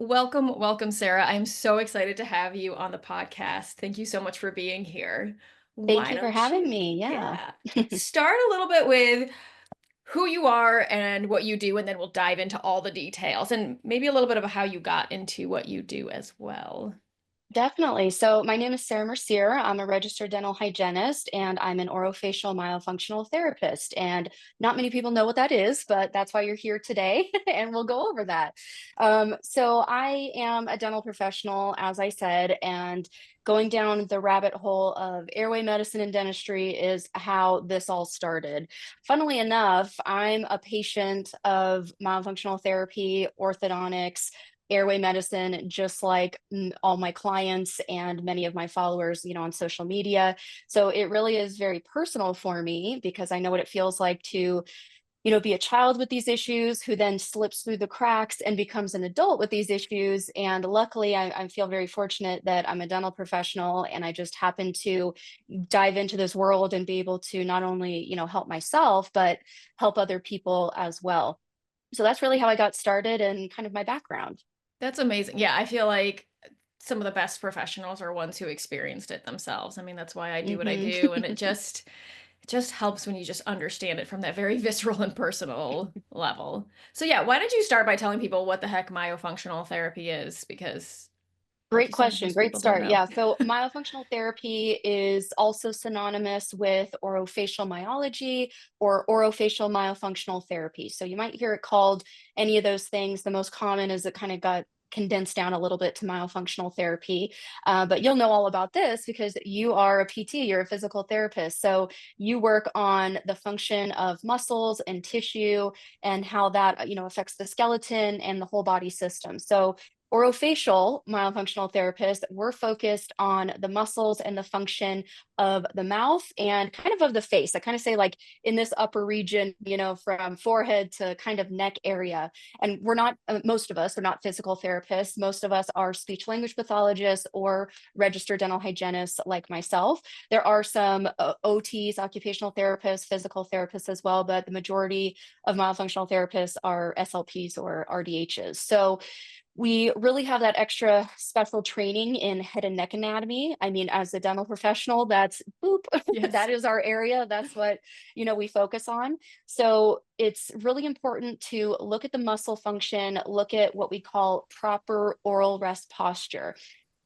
Welcome, welcome, Sarah. I'm so excited to have you on the podcast. Thank you so much for being here. Thank Why you for don't having you, me. Yeah. yeah, start a little bit with who you are and what you do, and then we'll dive into all the details and maybe a little bit of how you got into what you do as well. Definitely. So, my name is Sara Mercier. I'm a registered dental hygienist and I'm an orofacial myofunctional therapist. And not many people know what that is, but that's why you're here today. And we'll go over that. So, I am a dental professional, as I said, and going down the rabbit hole of airway medicine and dentistry is how this all started. Funnily enough, I'm a patient of myofunctional therapy, orthodontics, airway medicine, just like all my clients and many of my followers, on social media. So it really is very personal for me because I know what it feels like to, be a child with these issues who then slips through the cracks and becomes an adult with these issues. And luckily, I feel very fortunate that I'm a dental professional and I just happen to dive into this world and be able to not only, help myself, but help other people as well. So that's really how I got started and kind of my background. That's amazing. Yeah, I feel like some of the best professionals are ones who experienced it themselves. I mean, that's why I do what I Mhm. do, and it just helps when you just understand it from that very visceral and personal level. So yeah, why don't you start by telling people what the heck myofunctional therapy is? Because like Great you said, question. most Great people don't start. know. Yeah. So, myofunctional therapy is also synonymous with orofacial myology or orofacial myofunctional therapy. So, you might hear it called any of those things. The most common is it kind of got condensed down a little bit to myofunctional therapy. But you'll know all about this because you are a PT, you're a physical therapist. So, you work on the function of muscles and tissue and how that, affects the skeleton and the whole body system. So, orofacial myofunctional therapists, we're focused on the muscles and the function of the mouth and kind of the face. I kind of say, like, in this upper region, from forehead to kind of neck area. And we're not, most of us are not physical therapists. Most of us are speech language pathologists or registered dental hygienists like myself. There are some OTs, occupational therapists, physical therapists as well, but the majority of myofunctional therapists are SLPs or RDHs. So we really have that extra special training in head and neck anatomy. I mean, as a dental professional, that's boop, that Yes. is our area. That's what, we focus on. So it's really important to look at the muscle function, look at what we call proper oral rest posture.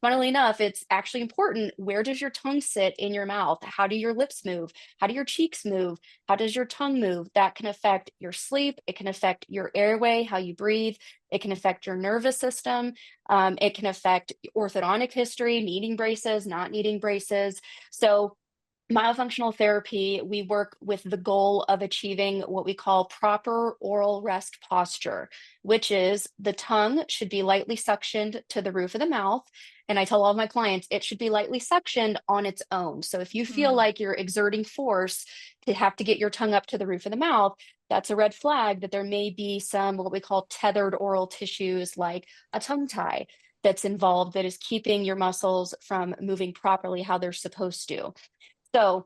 Funnily enough, it's actually important. Where does your tongue sit in your mouth? How do your lips move? How do your cheeks move? How does your tongue move? That can affect your sleep. It can affect your airway, how you breathe. It can affect your nervous system. It can affect orthodontic history, needing braces, not needing braces. So, myofunctional therapy, we work with the goal of achieving what we call proper oral rest posture, which is the tongue should be lightly suctioned to the roof of the mouth. And I tell all of my clients it should be lightly suctioned on its own. So if you feel Mm. like you're exerting force to have to get your tongue up to the roof of the mouth, that's a red flag that there may be some what we call tethered oral tissues like a tongue tie that's involved that is keeping your muscles from moving properly how they're supposed to. So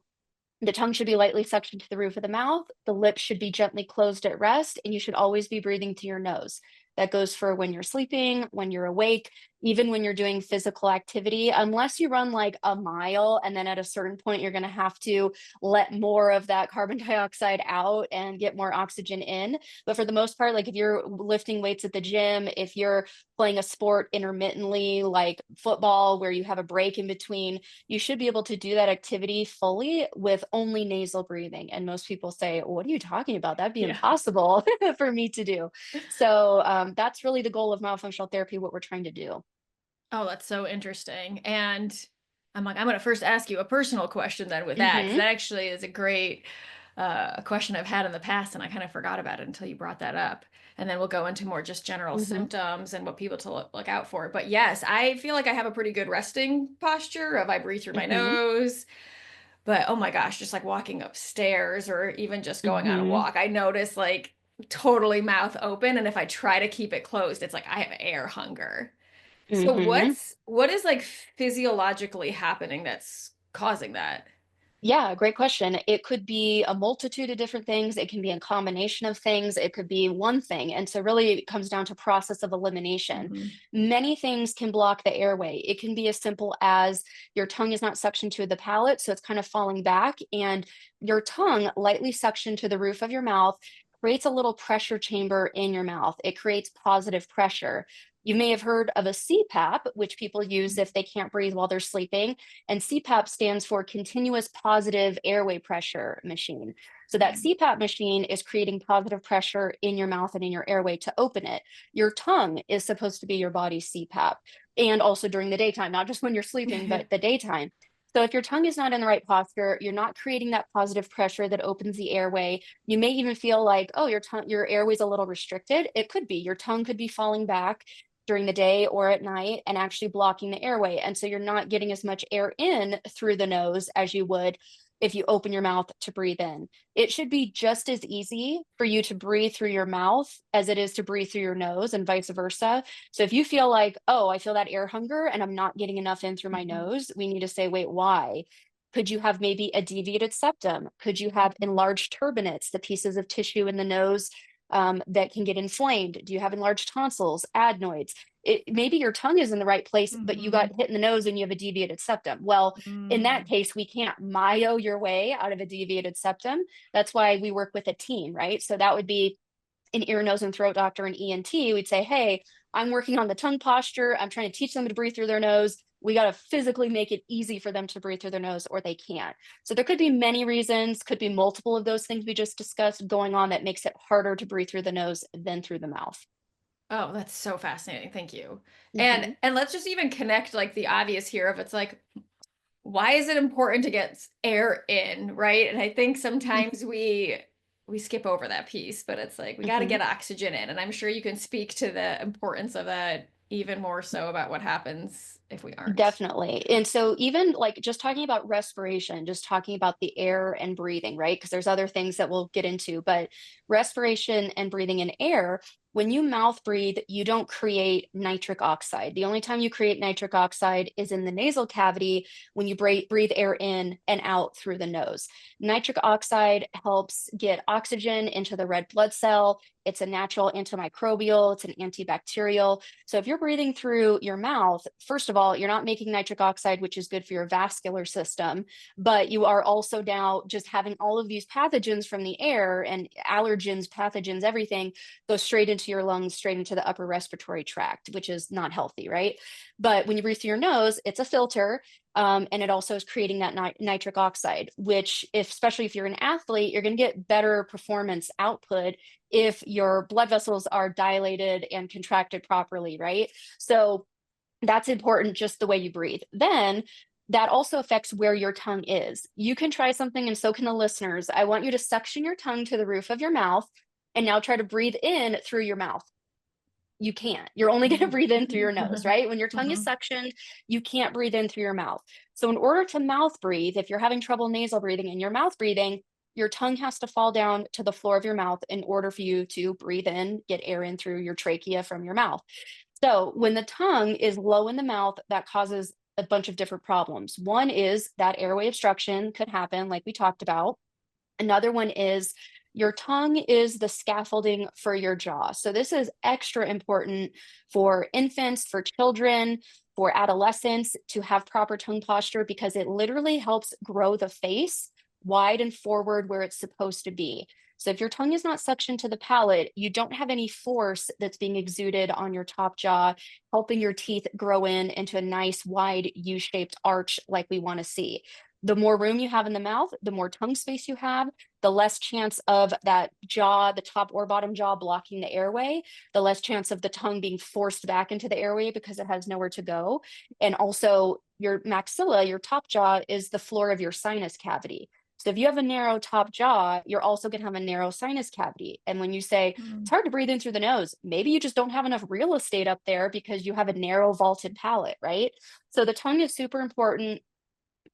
the tongue should be lightly suctioned to the roof of the mouth. The lips should be gently closed at rest, and you should always be breathing through your nose. That goes for when you're sleeping, when you're awake, even when you're doing physical activity, unless you run like a mile. And then at a certain point, you're going to have to let more of that carbon dioxide out and get more oxygen in. But for the most part, like if you're lifting weights at the gym, if you're playing a sport intermittently, like football, where you have a break in between, you should be able to do that activity fully with only nasal breathing. And most people say, "What are you talking about? That'd be Yeah. impossible for me to do." So that's really the goal of myofunctional therapy, what we're trying to do. Oh, that's so interesting. And I'm like, I'm going to first ask you a personal question then with that, because Hmm. that actually is a great question I've had in the past, and I kind of forgot about it until you brought that up. And then we'll go into more just general Hmm. symptoms and what people to look out for. But yes, I feel like I have a pretty good resting posture of I breathe through my Hmm. nose. But oh my gosh, just like walking upstairs or even just going on a Hmm. walk, I notice like totally mouth open. And if I try to keep it closed, it's like I have air hunger. So Hmm. what is like physiologically happening that's causing that? Yeah, great question. It could be a multitude of different things. It can be a combination of things. It could be one thing. And so really it comes down to process of elimination. Mhm. Many things can block the airway. It can be as simple as your tongue is not suctioned to the palate, so it's kind of falling back, and your tongue lightly suctioned to the roof of your mouth creates a little pressure chamber in your mouth. It creates positive pressure. You may have heard of a CPAP, which people use if they can't breathe while they're sleeping, and CPAP stands for continuous positive airway pressure machine. So that Mhm. CPAP machine is creating positive pressure in your mouth and in your airway to open it. Your tongue is supposed to be your body's CPAP, and also during the daytime, not just when you're sleeping, but the daytime. So if your tongue is not in the right posture, you're not creating that positive pressure that opens the airway. You may even feel like, oh, your airway's a little restricted. It could be. Your tongue could be falling back during the day or at night and actually blocking the airway. And so you're not getting as much air in through the nose as you would if you open your mouth to breathe in. It should be just as easy for you to breathe through your mouth as it is to breathe through your nose, and vice versa. So if you feel like, oh, I feel that air hunger and I'm not getting enough in through my Mhm. nose, we need to say, wait, why? Could you have maybe a deviated septum? Could you have enlarged turbinates, the pieces of tissue in the nose that can get inflamed? Do you have enlarged tonsils, adenoids? Maybe your tongue is in the right place, but you got Mhm. hit in the nose and you have a deviated septum. Well, in that Mm. case, we can't myo your way out of a deviated septum. That's why we work with a team, right? So that would be an ear, nose, and throat doctor, an ENT. We'd say, hey, I'm working on the tongue posture. I'm trying to teach them to breathe through their nose. We got to physically make it easy for them to breathe through their nose, or they can't. So there could be many reasons, could be multiple of those things we just discussed going on that makes it harder to breathe through the nose than through the mouth. Oh, that's so fascinating. Thank you. And Mhm. let's just even connect like the obvious here of it's like why is it important to get air in, right? And I think sometimes we skip over that piece, but it's like we got to Mhm. get oxygen in, and I'm sure you can speak to the importance of that even more so about what happens if we aren't. Definitely. And so even like just talking about respiration, just talking about the air and breathing, right? Because there's other things that we'll get into, but respiration and breathing in air, when you mouth breathe, you don't create nitric oxide. The only time you create nitric oxide is in the nasal cavity when you breathe air in and out through the nose. Nitric oxide helps get oxygen into the red blood cell. It's a natural antimicrobial, it's an antibacterial. So if you're breathing through your mouth, first of all, you're not making nitric oxide, which is good for your vascular system, but you are also now just having all of these pathogens from the air and allergens, pathogens, everything go straight into your lungs, straight into the upper respiratory tract, which is not healthy, right? But when you breathe through your nose, it's a filter. And it also is creating that nitric oxide, which, especially if you're an athlete, you're going to get better performance output if your blood vessels are dilated and contracted properly, right? So that's important, just the way you breathe. Then that also affects where your tongue is. You can try something, and so can the listeners. I want you to suction your tongue to the roof of your mouth and now try to breathe in through your mouth. You can't. You're only going to breathe in through your nose, right? When your tongue is Mhm. suctioned, you can't breathe in through your mouth. So, in order to mouth breathe, if you're having trouble nasal breathing and your mouth breathing, your tongue has to fall down to the floor of your mouth in order for you to breathe in, get air in through your trachea from your mouth. So, when the tongue is low in the mouth, that causes a bunch of different problems. One is that airway obstruction could happen, like we talked about. Another one is your tongue is the scaffolding for your jaw. So this is extra important for infants, for children, for adolescents to have proper tongue posture because it literally helps grow the face wide and forward where it's supposed to be. So if your tongue is not suctioned to the palate, you don't have any force that's being exuded on your top jaw, helping your teeth grow into a nice wide U-shaped arch like we want to see. The more room you have in the mouth, the more tongue space you have, the less chance of that jaw, the top or bottom jaw blocking the airway, the less chance of the tongue being forced back into the airway because it has nowhere to go. And also, your maxilla, your top jaw, is the floor of your sinus cavity. So if you have a narrow top jaw, you're also going to have a narrow sinus cavity. And when you say it's Mm. hard to breathe in through the nose, maybe you just don't have enough real estate up there because you have a narrow vaulted palate, right? So the tongue is super important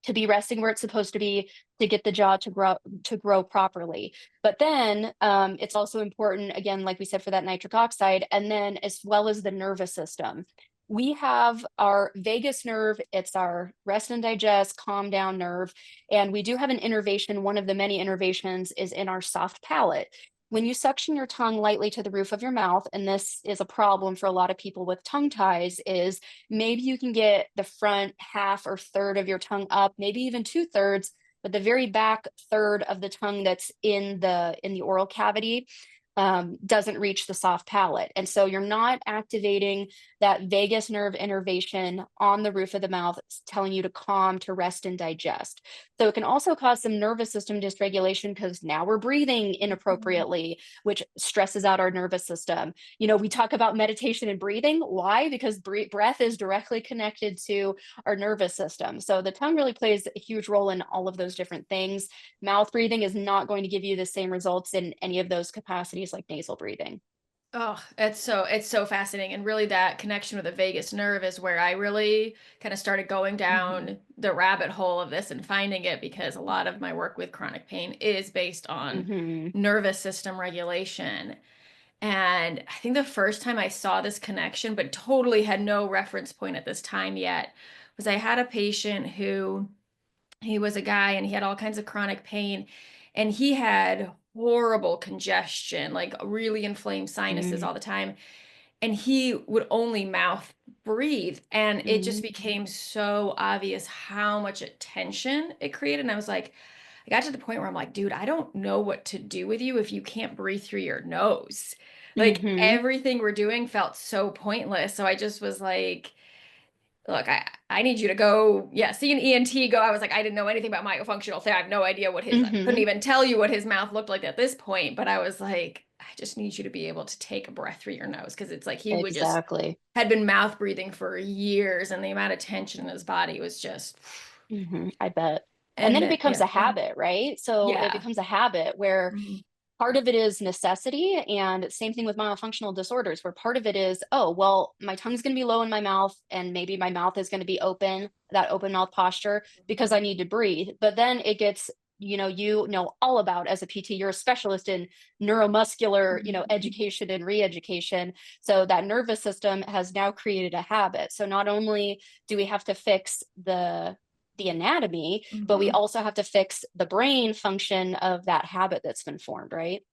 to be resting where it's supposed to be to get the jaw to grow properly. But then it's also important, again, like we said, for that nitric oxide, and then as well as the nervous system. We have our vagus nerve. It's our rest and digest, calm down nerve. And we do have an innervation. One of the many innervations is in our soft palate. When you suction your tongue lightly to the roof of your mouth, and this is a problem for a lot of people with tongue ties, is maybe you can get the front half or third of your tongue up, maybe even 2/3, but the very back third of the tongue that's in the oral cavity doesn't reach the soft palate. And so you're not activating that vagus nerve innervation on the roof of the mouth, telling you to calm, to rest and digest. So it can also cause some nervous system dysregulation because now we're breathing Mhm. inappropriately, which stresses out our nervous system. We talk about meditation and breathing. Why? Because breath is directly connected to our nervous system. So the tongue really plays a huge role in all of those different things. Mouth breathing is not going to give you the same results in any of those capacities like nasal breathing. Oh, it's so fascinating. And really that connection with the vagus nerve is where I really kind of started going Mhm. down the rabbit hole of this and finding it because a lot of my work with chronic pain is based on Mhm. nervous system regulation. And I think the first time I saw this connection, but totally had no reference point at this time yet, was I had a patient who he was a guy and he had all kinds of chronic pain and he had horrible congestion, like really inflamed sinuses Mm. all the time. And he would only mouth breathe. And it just Mm. became so obvious how much tension it created. And I was like, I got to the point where I'm like, dude, I don't know what to do with you if you can't breathe through your nose. Like Mhm. everything we're doing felt so pointless. So I just was like, look, I need you to go, yeah, see an ENT, go. I was like, I didn't know anything about myofunctional therapy. I have no idea what I couldn't Mhm. even tell you what his mouth looked like at this point. But I was like, I just need you to be able to take a breath through your nose. Cause it's like he would just Exactly. had been mouth breathing for years and the amount of tension in his body was just, I bet. And and then it then, becomes yeah, a go ahead. habit, right? So it Yeah. becomes a habit where Mhm. part of it is necessity, and same thing with myofunctional disorders, where part of it is, oh, well, my tongue's going to be low in my mouth, and maybe my mouth is going to be open, that open mouth posture, because I need to breathe. But then it gets, you know all about as a PT, you're a specialist in neuromuscular, Mhm. education and re-education. So that nervous system has now created a habit. So not only do we have to fix the anatomy, but we Mhm. also have to fix the brain function of that habit that's been formed, right?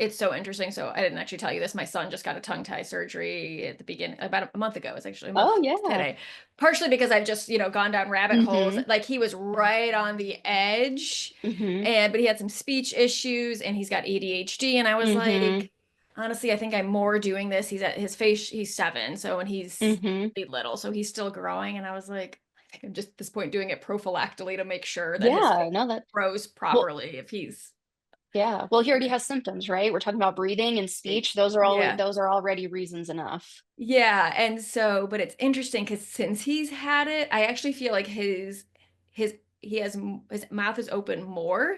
It's so interesting. So I didn't actually tell you this. My son just got a tongue tie surgery at the beginning, about a month ago. It's actually a Oh, month yeah. today. Partially because I've just, gone down rabbit holes. Mhm. Like he was right on the edge, Mhm. but he had some speech issues and he's got ADHD. And I was Mhm. like, honestly, I think I'm more doing this. He's at his face, he's 7. So when he's Mhm. really little, so he's still growing. And I was like, I think I'm just at this point doing it prophylactically to make sure that his face Yeah, no, that grows well, properly if he's yeah. Well, he already has symptoms, right? We're talking about breathing and speech. yeah. Those are already reasons enough. Yeah, and so but it's interesting because since he's had it, I actually feel like his he has his mouth is open more,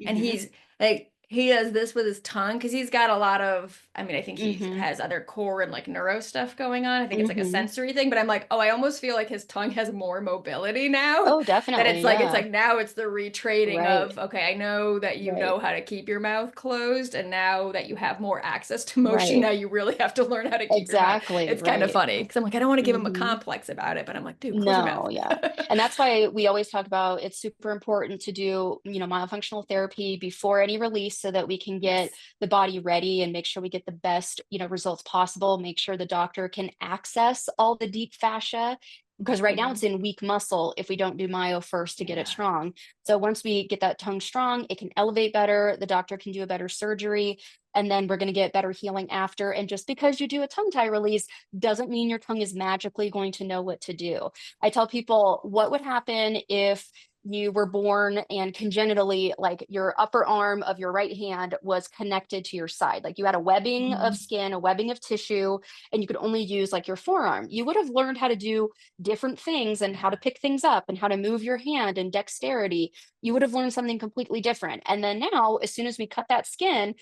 and Mhm. he's like he does this with his tongue because he's got a lot of I mean, I think he Mhm. has other core and like neuro stuff going on. I think it's like a Mhm. sensory thing, but I'm like, oh, I almost feel like his tongue has more mobility now. Oh, That definitely. it's Yeah. like now it's the retraining Right. of okay, I know that you Right. know how to keep your mouth closed, and now that you have more access to motion, Right. now you really have to learn how to keep your mouth Exactly. it's kind of Right. funny because I'm like, I don't want to give him a Mhm. complex about it, but I'm like, dude, close your mouth. No, yeah. And that's why we always talk about it's super important to do, myofunctional therapy before any release so that we can get Yes. the body ready and make sure we get the best, results possible, make sure the doctor can access all the deep fascia because right now Mhm. it's in weak muscle if we don't do myo first to get it Yeah. strong. So once we get that tongue strong, it can elevate better, the doctor can do a better surgery, and then we're going to get better healing after. And just because you do a tongue tie release doesn't mean your tongue is magically going to know what to do. I tell people, what would happen if you were born and congenitally, like your upper arm of your right hand was connected to your side? Like you had a webbing of Mhm. skin, a webbing of tissue, and you could only use like your forearm. You would have learned how to do different things and how to Yeah. pick things up and how to move your hand and dexterity. You would have learned something completely different. And then now, as soon as we cut that skin,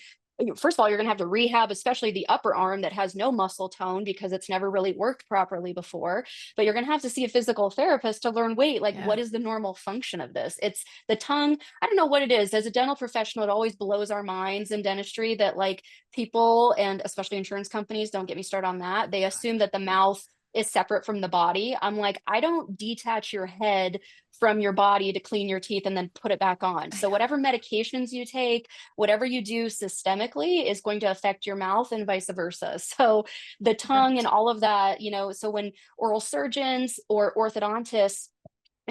first of all, you're going to have to rehab, especially the upper arm that has no muscle tone because it's never really worked properly before. But you're going to have to see a physical therapist to learn, wait, like, what Yeah. is the normal function of this? It's the tongue. I don't know what it is. As a dental professional, it always blows our minds in dentistry that, like, people and especially insurance companies, don't get me started on that. They assume that the Yeah. mouth is separate from the body. I'm like, I don't detach your head from your body to clean your teeth and then put it back on. I So know. whatever medications you take, whatever you do systemically is going to affect your mouth and vice versa. So the tongue and Right. all of that, so when oral surgeons or orthodontists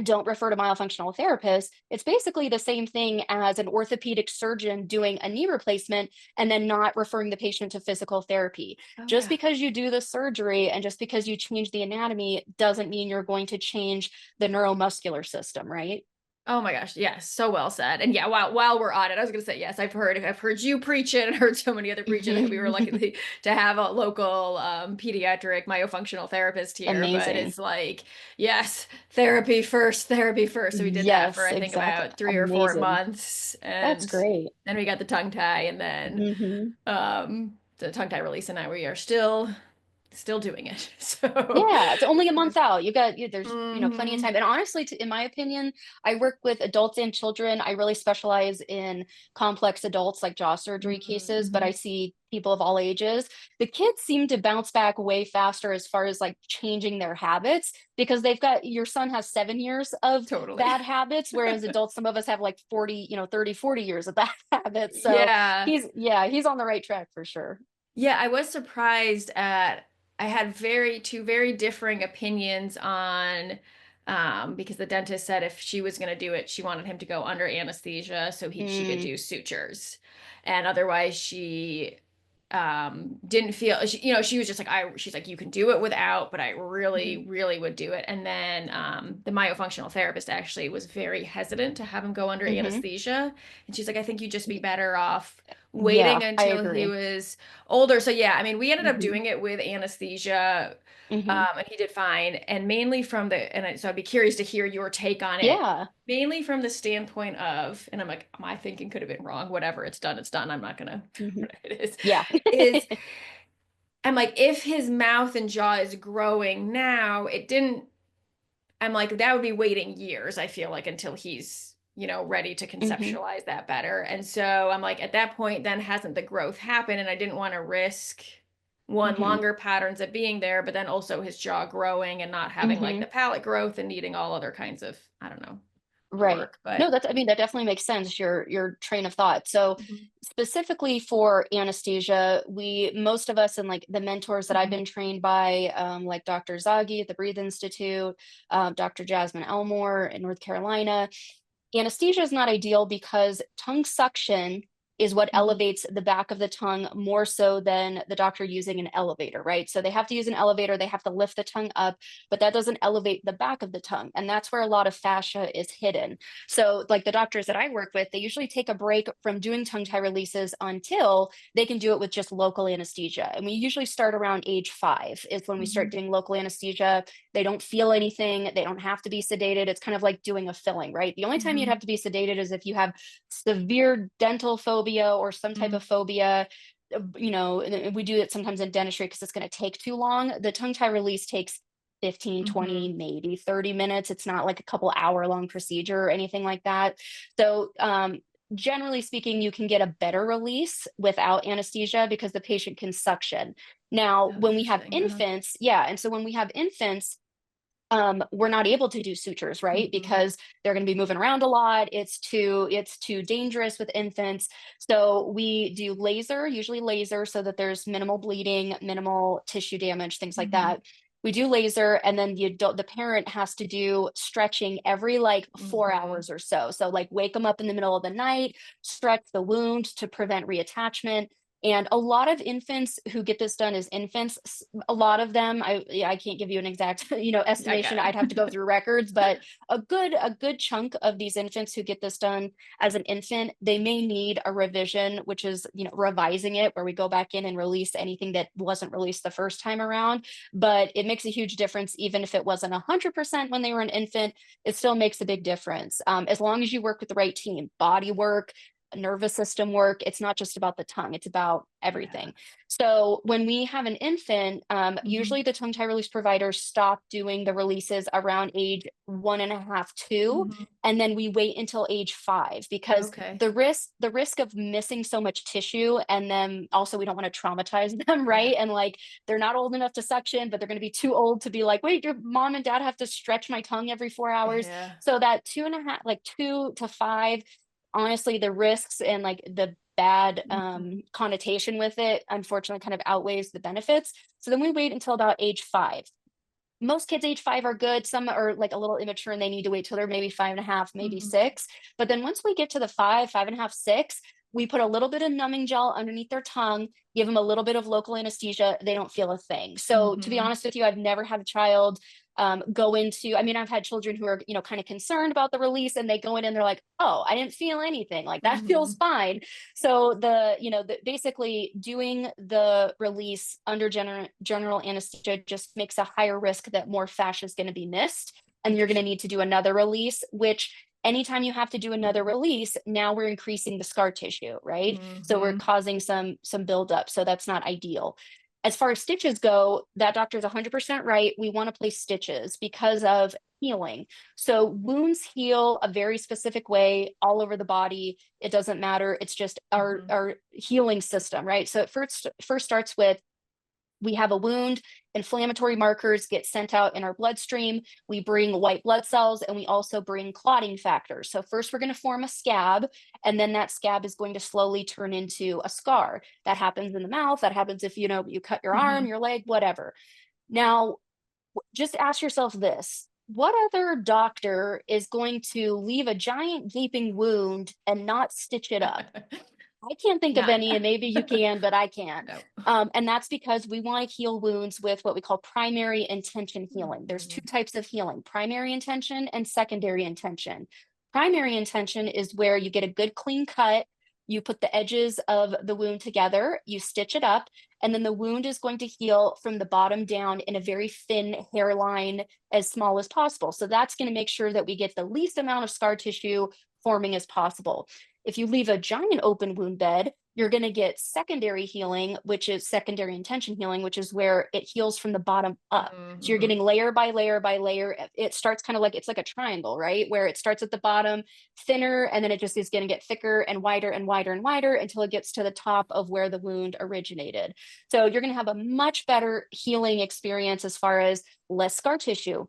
don't refer to myofunctional therapists, it's basically the same thing as an orthopedic surgeon doing a knee replacement and then not referring the patient to physical therapy. Oh Just yeah. because you do the surgery and just because you change the anatomy doesn't mean you're going to change the neuromuscular system, right? Oh my gosh, yes, so well said. And yeah, while we're on it, I was gonna say yes. I've heard you preach it and heard so many other preach it. We were lucky to have a local pediatric myofunctional therapist here, but Amazing. it's like yes, therapy first, therapy first. So we did that for Yes, I think exactly. about 3 or 4 Amazing. months, That's and great. then we got the tongue tie, and then Hmm. the tongue tie release, and now we are still doing it. So Yeah, it's only a month out. There's, plenty of mhm, time. And honestly, in my opinion, I work with adults and children. I really specialize in complex adults like jaw surgery cases, but I mhm, see people of all ages. The kids seem to bounce back way faster as far as like changing their habits because your son has 7 years of totally. bad habits, whereas adults, some of us have like 40, 30, 40 years of bad habits. So Yeah. he's on the right track for sure. Yeah, I was surprised at I had two very differing opinions on because the dentist said if she was going to do it, she wanted him to go under anesthesia so she could Mm, do sutures. And otherwise she didn't feel she was just like she's like you can do it without, but I mhm, really would do it. And then the myofunctional therapist actually was very hesitant to have him go under mhm. anesthesia, and she's like I think you'd just be better off Yeah, waiting I until he agree. was older. So yeah, I mean, we ended up Mhm, doing it with anesthesia, mhm. and he did fine. And mainly so I'd be curious to hear your take on it. Yeah. Mainly from the standpoint of, and I'm like, my thinking could have been wrong. Whatever, it's done, it's done. I'm not gonna, Mhm. whatever it is, Yeah. is I'm like, if his mouth and jaw is growing now, it didn't. I'm like, that would be waiting years, I feel like, until he's, ready to Mhm, conceptualize that better. And so I'm like, at that point, then hasn't the growth happened? And I didn't want to risk one, mhm, longer patterns of being there, but then also his jaw growing and not having like mhm. the palate growth and needing all other kinds of, I don't know, Right. work. But No, I mean, that definitely makes sense, your train of thought. So, mhm, specifically for anesthesia, most of us and like the mentors that I've mhm, been trained by, like Dr. Zaghi at the Breathe Institute, Dr. Jasmine Elmore in North Carolina, anesthesia is not ideal because tongue suction is what mhm, elevates the back of the tongue more so than the doctor using an elevator, right? So they have to use an elevator, they have to lift the tongue up, but that doesn't elevate the back of the tongue. And that's where a lot of fascia is hidden. So, like the doctors that I work with, they usually take a break from doing tongue tie releases until they can do it with just local anesthesia. And we usually start around age 5 is when we start mhm, doing local anesthesia. They don't feel anything. They don't have to be sedated. It's kind of like doing a filling, right? The only time you'd mhm, have to be sedated is if you have severe dental phobia or some type mhm. of phobia. And we do it sometimes in dentistry because it's going to take too long. The tongue tie release takes 15, 20, Mhm. maybe 30 minutes. It's not like a couple hour long procedure or anything like that. So, generally speaking, you can get a better release without anesthesia because the patient can suction. Now, Oh, when we have interesting. Uh-huh. infants, yeah, and so when we have infants, we're not able to do sutures, right? Mhm, Because they're going to be moving around a lot. It's too dangerous with infants. So we do laser, usually laser, so that there's minimal bleeding, minimal tissue damage, things like mhm, that. We do laser, and then the parent has to do stretching every like 4 hours mhm. or so. So like wake them up in the middle of the night, stretch the wound to prevent reattachment. And a lot of infants who get this done as infants, a lot of them, I can't give you an exact, I estimation. got I'd have to go it. through records, but a good chunk of these infants who get this done as an infant, they may need a revision, which is, revising it, where we go back in and release anything that wasn't released the first time around. But it makes a huge difference, even if it wasn't 100% when they were an infant, it still makes a big difference. As long as you work with the right team, body work, nervous system work. It's not just about the tongue, it's about Yeah. everything. So when we have an infant, Mhm. usually the tongue tie release providers stop doing the releases around age 1.5, 2, Mhm. and then we wait until age 5 because Okay. the risk of missing so much tissue, and then also we don't want to traumatize them, Yeah. right? And like they're not old enough to suction, but they're going to be too old to be like, wait, your mom and dad have to stretch my tongue every 4 hours. Yeah. So that 2.5, like 2 to 5, honestly, the risks and like the bad Mhm. connotation with it, unfortunately, kind of outweighs the benefits. So then we wait until about age 5. Most kids age 5 are good. Some are like a little immature and they need to wait till they're maybe 5.5, maybe Mhm. 6. But then once we get to the 5.5, 6, we put a little bit of numbing gel underneath their tongue, give them a little bit of local anesthesia. They don't feel a thing. So to be Mhm. honest with you, I've never had a child go into, I mean, I've had children who are, kind of concerned about the release, and they go in and they're like, oh, I didn't feel anything. Like that feels Mhm. fine. So basically doing the release under general anesthesia just makes a higher risk that more fascia is going to be missed, and you're going to Interesting. need to do another release, which anytime you have to do another Mhm. release, now we're increasing the scar tissue, right? So we're Mhm. causing some buildup. So that's not ideal. As far as stitches go, that doctor is 100% right. We want to place stitches because of healing. So wounds heal a very specific way all over the body. It doesn't matter. It's just our Mhm. our healing system, right? So it first starts with, we have a wound, inflammatory markers get sent out in our bloodstream. We bring white blood cells, and we also bring clotting factors. So first we're going to form a scab, and then that scab is going to slowly turn into a scar. That happens in the mouth. That happens if you cut your arm, Mhm. your leg, whatever. Now, just ask yourself this. What other doctor is going to leave a giant gaping wound and not stitch it up? I can't think of None. any, and maybe you can, but I can't. No. And that's because we want to heal wounds with what we call primary intention healing. There's two Mhm. types of healing: primary intention and secondary intention. Primary intention is where you get a good clean cut, you put the edges of the wound together, you stitch it up, and then the wound is going to heal from the bottom down in a very thin hairline, as small as possible. So that's going to make sure that we get the least amount of scar tissue forming as possible. If you leave a giant open wound bed, you're going to get secondary healing, which is secondary intention healing, which is where it heals from the bottom up. So you're Mhm. getting layer by layer by layer. It starts kind of like, it's like a triangle, right? Where it starts at the bottom, thinner, and then it just is going to get thicker and wider and wider and wider until it gets to the top of where the wound originated. So you're going to have a much better healing experience as far as less scar tissue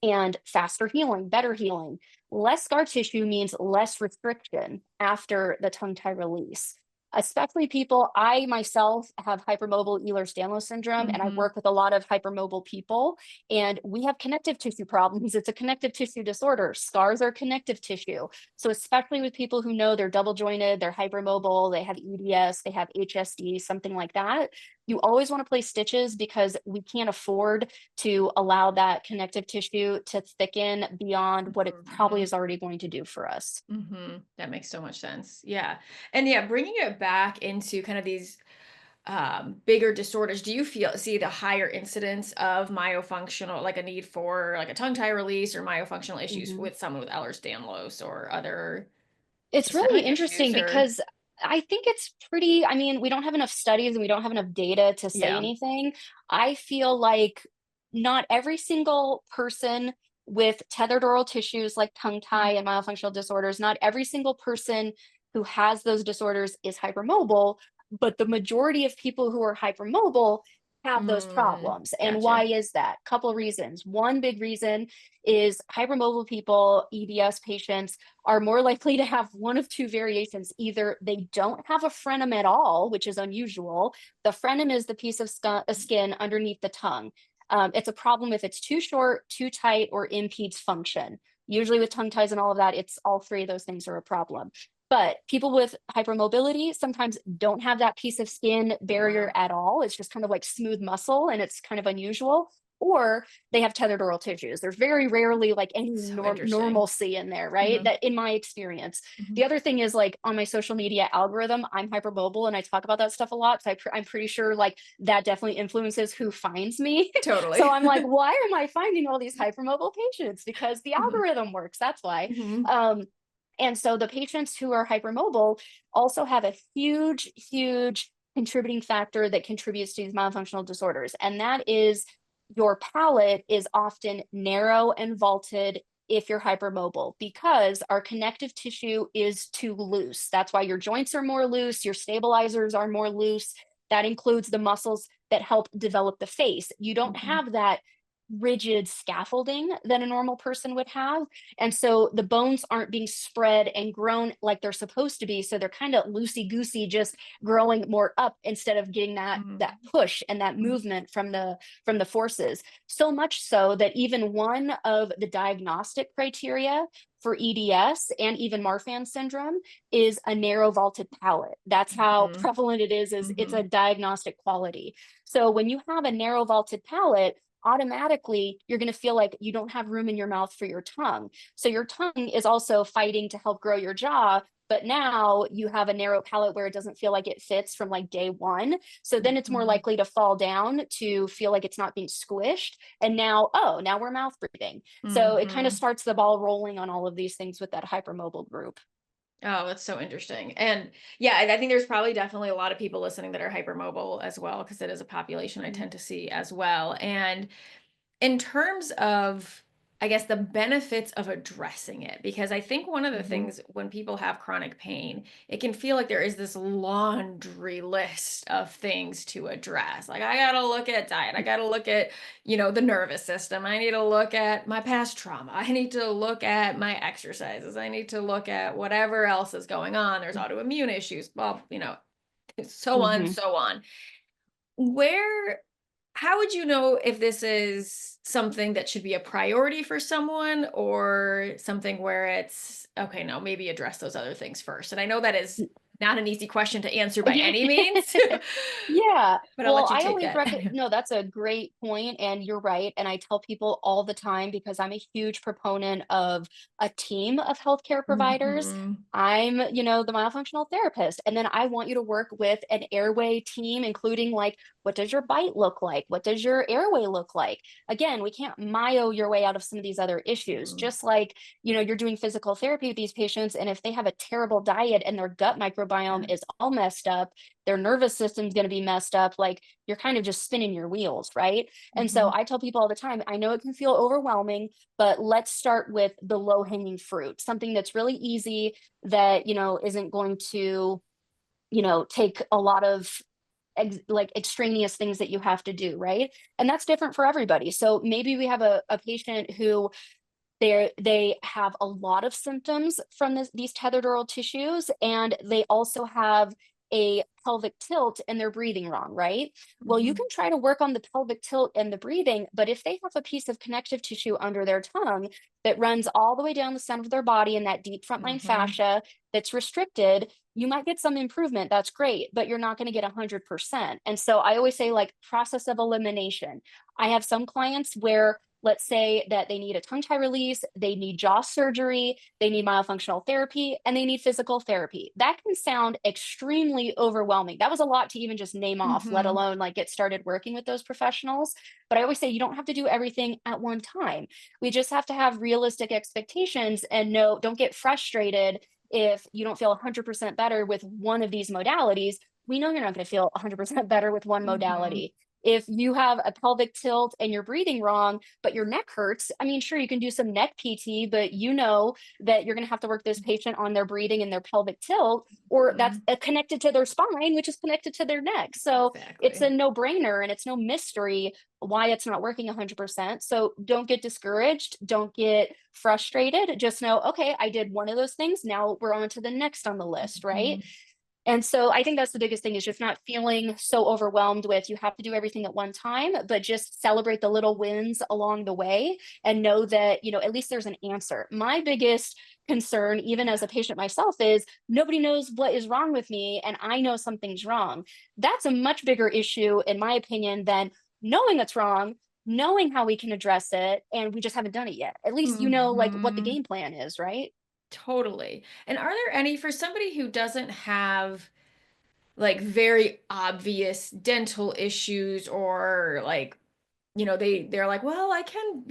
and faster healing, better healing. Less scar tissue means less restriction after the tongue tie release. Especially people, I myself have hypermobile Ehlers-Danlos syndrome, and I Mhm. work with a lot of hypermobile people, and we have connective tissue problems. It's a connective tissue disorder. Scars are connective tissue. So especially with people who know they're double jointed, they're hypermobile, they have EDS, they have HSD, something like that, you always want to place stitches because we can't afford to allow that connective tissue to thicken beyond what it probably Mhm. is already going to do for us. Mhm. That makes so much sense. Yeah. And yeah, bringing it back into kind of these bigger disorders, do you see the higher incidence of myofunctional, like a need for like a tongue tie release or myofunctional issues Mhm. with someone with Ehlers-Danlos or other It's really systemic interesting issues or because I think it's pretty, I mean, we don't have enough studies and we don't have enough data to say yeah. anything. I feel like not every single person with tethered oral tissues like tongue tie and myofunctional disorders, not every single person who has those disorders is hypermobile, but the majority of people who are hypermobile have those Mm, problems. And why gotcha. is that? Couple reasons. One big reason is hypermobile people, EDS patients, are more likely to have one of two variations. Either they don't have a frenum at all, which is unusual. The frenum is the piece of skin underneath the tongue. It's a problem if it's too short, too tight, or impedes function. Usually with tongue ties and all of that, it's all three of those things are a problem. But people with hypermobility sometimes don't have that piece of skin Oh, barrier wow. at all. It's just kind of like smooth muscle, and it's kind of unusual. Or they have tethered oral tissues. There's very rarely like any So interesting. normalcy in there, right? Mhm. That in my experience. Mhm. The other thing is like on my social media algorithm, I'm hypermobile and I talk about that stuff a lot. So I'm pretty sure like that definitely influences who finds me. So Totally. I'm like, why am I finding all these hypermobile patients? Because the Mhm. algorithm works. That's why. Mhm. Um, And so the patients who are hypermobile also have a huge, huge contributing factor that contributes to these myofunctional disorders. And that is your palate is often narrow and vaulted if you're hypermobile because our connective tissue is too loose. That's why your joints are more loose, your stabilizers are more loose. That includes the muscles that help develop the face. You don't Mhm. have that rigid scaffolding that a normal person would have. And so the bones aren't being spread and grown like they're supposed to be. So they're kind of loosey goosey, just growing more up instead of getting that Mhm. push and that Mhm. movement from the forces. So much so that even one of the diagnostic criteria for EDS and even Marfan syndrome is a narrow vaulted palate. That's how Mhm. prevalent it is it's a Mhm. diagnostic quality. So when you have a narrow vaulted palate, automatically you're going to feel like you don't have room in your mouth for your tongue. So your tongue is also fighting to help grow your jaw, but now you have a narrow palate where it doesn't feel like it fits from like day one. So then it's more Mhm. likely to fall down to feel like it's not being squished. And now, oh, now we're mouth breathing. So it kind of Mhm. starts the ball rolling on all of these things with that hypermobile group. Oh, that's so interesting. And yeah, I think there's probably definitely a lot of people listening that are hypermobile as well, because it is a population I Mhm. tend to see as well. And in terms of, I guess, the benefits of addressing it, because I think one of the Mhm. things when people have chronic pain, it can feel like there is this laundry list of things to address. Like, I got to look at diet. I got to look at, the nervous system. I need to look at my past trauma. I need to look at my exercises. I need to look at whatever else is going on. There's autoimmune issues. Well, so on, Mhm. so on. Where How would you know if this is something that should be a priority for someone or something where it's, okay, no, maybe address those other things first? And I know that is not an easy question to answer by Yeah. any means, Yeah. but I'll Well, let you I take always it. no, that's a great point, and you're right. And I tell people all the time because I'm a huge proponent of a team of healthcare providers. Mhm. I'm, the myofunctional therapist, and then I want you to work with an airway team, including like, what does your bite look like? What does your airway look like? Again, we can't myo your way out of some of these other issues. Mhm. Just like, you're doing physical therapy with these patients, and if they have a terrible diet and their gut microbiome Yeah. is all messed up, their nervous system's going to be messed up, like you're kind of just spinning your wheels, right? And so Mhm. I tell people all the time, I know it can feel overwhelming, but let's start with the low hanging fruit, something that's really easy that, isn't going to, take a lot of like extraneous things that you have to do, right? And that's different for everybody. So maybe we have a patient who they have a lot of symptoms from these tethered oral tissues, and they also have a pelvic tilt and they're breathing wrong, right? Well, you Mhm. can try to work on the pelvic tilt and the breathing, but if they have a piece of connective tissue under their tongue that runs all the way down the center of their body in that deep frontline Mhm. fascia that's restricted, you might get some improvement. That's great, but you're not going to get 100%. And so I always say, like, process of elimination. I have some clients where, let's say that they need a tongue tie release, they need jaw surgery, they need myofunctional therapy, and they need physical therapy. That can sound extremely overwhelming. That was a lot to even just name off, let Mhm. alone like get started working with those professionals. But I always say you don't have to do everything at one time. We just have to have realistic expectations and know, don't get frustrated if you don't feel 100% better with one of these modalities. We know you're not going to feel 100% better with one Mhm. modality. If you have a pelvic tilt and you're breathing wrong, but your neck hurts, I mean, sure, you can do some neck PT, but you know that you're going to have to work this patient on their breathing and their pelvic tilt, or that's Mhm. connected to their spine, which is connected to their neck. So it's a Exactly. no brainer and it's no mystery why it's not working 100%. So don't get discouraged. Don't get frustrated. Just know, okay, I did one of those things. Now we're on to the next on the list, right? Mhm. And so I think that's the biggest thing, is just not feeling so overwhelmed with you have to do everything at one time, but just celebrate the little wins along the way and know that, at least there's an answer. My biggest concern, even as Yeah. a patient myself, is nobody knows what is wrong with me and I know something's wrong. That's a much bigger issue, in my opinion, than knowing what's wrong, knowing how we can address it, and we just haven't done it yet. At least you know like what the Mhm. game plan is, right? Totally. And are there any, for somebody who doesn't have like very obvious dental issues or like they're like, well, I can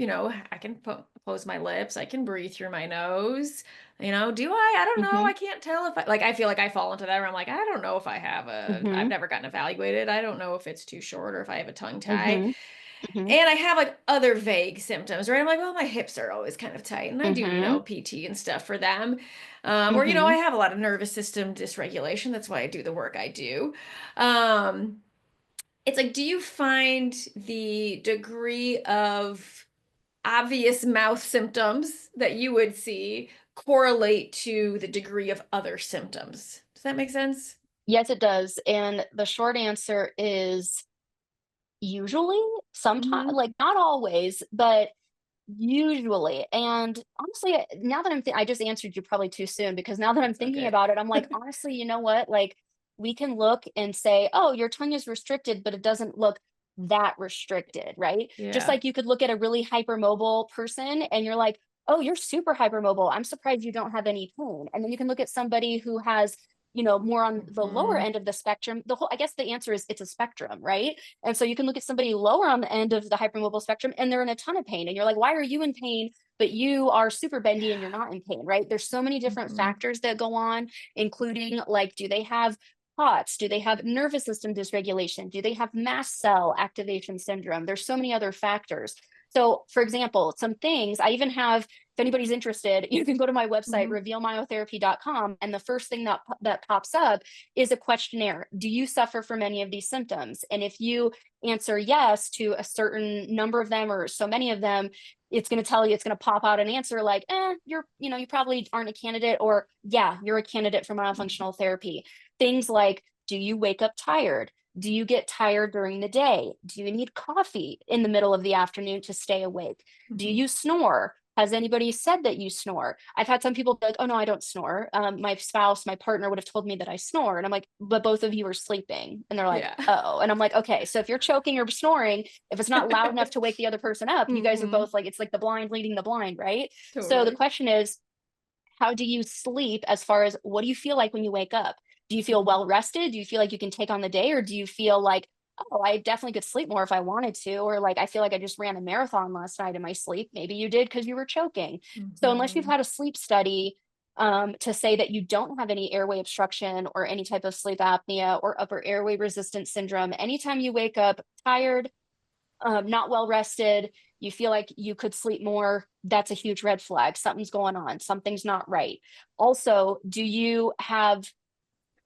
close my lips, I can breathe through my nose. Do I? I don't know. Mm-hmm. I can't tell if I feel like I fall into that where I'm like, I don't know if I've Mm-hmm. never gotten evaluated. I don't know if it's too short or if I have a tongue tie. Mm-hmm. Mm-hmm. And I have like other vague symptoms, right? I'm like, well, my hips are always kind of tight, and I do, Mm-hmm. PT and stuff for them. Or, I Mm-hmm. have a lot of nervous system dysregulation. That's why I do the work I do. Um, it's like, do you find the degree of obvious mouth symptoms that you would see correlate to the degree of other symptoms? Does that make sense? Yes, it does. And the short answer is usually, sometimes, Hmm. like not always, but usually. And honestly, now that I just answered you probably too soon, because now that I'm That's thinking okay. about it, I'm like, honestly, you know what? Like, we can look and say, oh, your tongue is restricted, but it doesn't look that restricted, right? Just Yeah. like you could look at a really hypermobile person and you're like, oh, you're super hypermobile. I'm surprised you don't have any pain. And then you can look at somebody who has, more on the lower Hmm. end of the spectrum. I guess the answer is it's a spectrum, right? And so you can look at somebody lower on the end of the hypermobile spectrum and they're in a ton of pain. And you're like, why are you in pain? But you are super bendy and you're Yeah. not in pain, right? There's so many different Hmm. factors that go on, including like, do they have POTS? Do they have nervous system dysregulation? Do they have mast cell activation syndrome? There's so many other factors. So, for example, some things I even have, if anybody's interested, you can go to my website, Hmm. revealmyotherapy.com, and the first thing that pops up is a questionnaire. Do you suffer from any of these symptoms? And if you answer yes to a certain number of them or so many of them, it's going to tell you, it's going to pop out an answer like, you probably aren't a candidate, or yeah, you're a candidate for myofunctional therapy. Things like, do you wake up tired? Do you get tired during the day? Do you need coffee in the middle of the afternoon to stay awake? Do Hmm. you snore? Has anybody said that you snore? I've had some people be like, oh no, I don't snore. My spouse, my partner would have told me that I snore. And I'm like, but both of you are sleeping. And they're like, Yeah. oh. And I'm like, okay, so if you're choking or snoring, if it's not loud enough to wake the other person up, you guys are Hmm. both like, it's like the blind leading the blind, right? So the Totally. question is, how do you sleep? As far as, what do you feel like when you wake up? Do you feel Hmm. well rested? Do you feel like you can take on the day? Or do you feel like, oh, I definitely could sleep more if I wanted to? Or like, I feel like I just ran a marathon last night in my sleep. Maybe you did because you were choking. So unless you've Hmm. had a sleep study to say that you don't have any airway obstruction or any type of sleep apnea or upper airway resistance syndrome, anytime you wake up tired, not well rested, you feel like you could sleep more, that's a huge red flag. Something's going on, something's not right. Also, do you have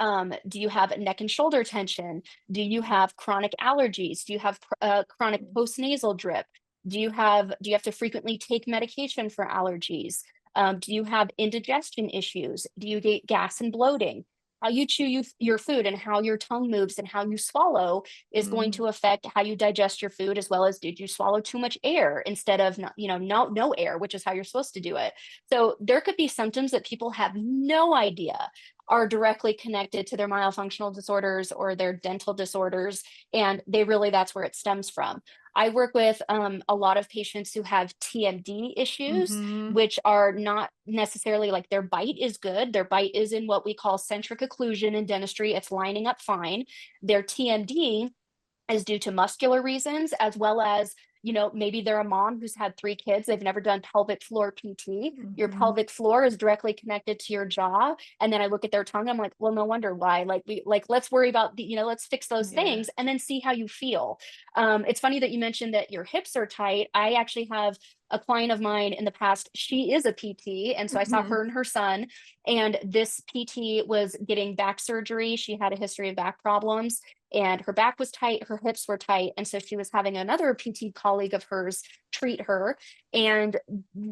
neck and shoulder tension? Do you have chronic allergies? Do you have chronic postnasal drip? Do you have to frequently take medication for allergies? Do you have indigestion issues? Do you get gas and bloating? How you chew your food and how your tongue moves and how you swallow is going Hmm. to affect how you digest your food, as well as, did you swallow too much air instead of no air, which is how you're supposed to do it. So there could be symptoms that people have no idea are directly connected to their myofunctional disorders or their dental disorders. And that's where it stems from. I work with a lot of patients who have TMD issues, Hmm. which are not necessarily like their bite is good. Their bite is in what we call centric occlusion in dentistry. It's lining up fine. Their TMD is due to muscular reasons, as well as, maybe they're a mom who's had 3 kids, they've never done pelvic floor PT. Your Hmm. pelvic floor is directly connected to your jaw. And then I look at their tongue, I'm like, well, no wonder why. Let's worry about let's fix those Yeah. things and then see how you feel. It's funny that you mentioned that your hips are tight. I actually have a client of mine in the past. She is a PT. And so I saw Hmm. her and her son, and this PT was getting back surgery. She had a history of back problems and her back was tight, her hips were tight. And so she was having another PT colleague of hers treat her. And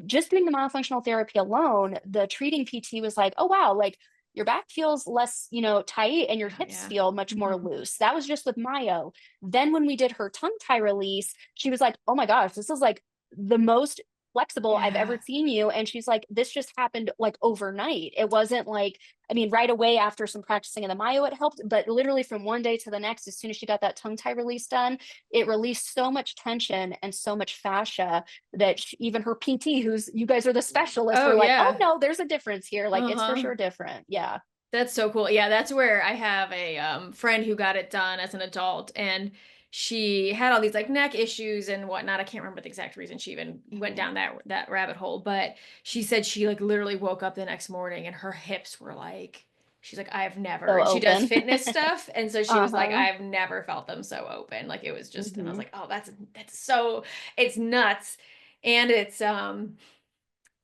just doing the myofunctional therapy alone, the treating PT was like, oh, wow, like your back feels less, tight and your hips Yeah. feel much more Hmm. loose. That was just with myo. Then when we did her tongue tie release, she was like, oh my gosh, this is like the most flexible I've ever Yeah. seen you. And she's like, this just happened like overnight. It wasn't like, I mean, right away after some practicing in the Mayo, it helped, but literally from one day to the next, as soon as she got that tongue tie release done, it released so much tension and so much fascia that even her PT, who's, you guys are the specialists, Oh were like, oh yeah. no, there's a difference here. Like, it's for Uh-huh. sure different. Yeah. That's so cool. Yeah, that's where I have a friend who got it done as an adult, and she had all these like neck issues and whatnot. I can't remember the exact reason she even went Mhm. down that rabbit hole, but she said she like literally woke up the next morning and her hips were like, she's like, I've never, So and she does open. fitness stuff, and so she was like, Uh-huh. I've never felt them so open. Like it was just, and I was Mhm. like, oh, that's so, it's nuts, and it's